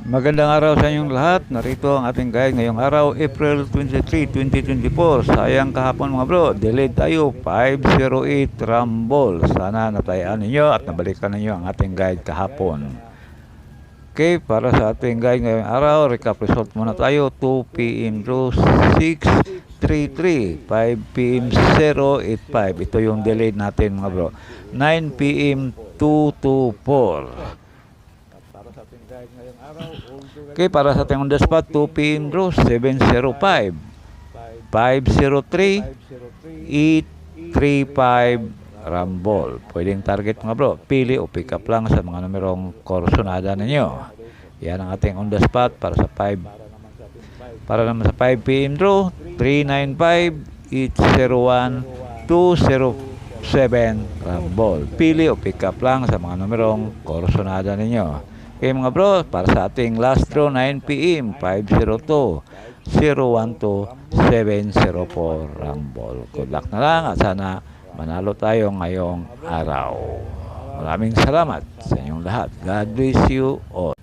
Magandang araw sa inyong lahat. Narito ang ating guide ngayong araw, April 23, 2024. Sayang kahapon mga bro, delayed tayo, 508 Rumble. Sana natayaan ninyo at nabalikan ninyo ang ating guide kahapon. Okay, para sa ating guide ngayong araw, recap result muna tayo. 2 PM draw 633, 5 PM 085. Ito yung delayed natin mga bro. 9 PM 224. Okay, para sa ating on the spot, 2 PM draw 705, 503, 835 Rumble. Pwedeng target mga bro, pili o pick up lang sa mga numerong korsonada ninyo. Yan ang ating on the spot para sa 5. Para naman sa 5 PM draw 395, 801, 207 Rumble. Pili o pick up lang sa mga numerong korsonada ninyo. Okay mga bro, para sa ating last draw 9 PM 502, 012, 704 Rumble. Good luck na lang at sana manalo tayo ngayong araw. Maraming salamat sa inyong lahat. God bless you all.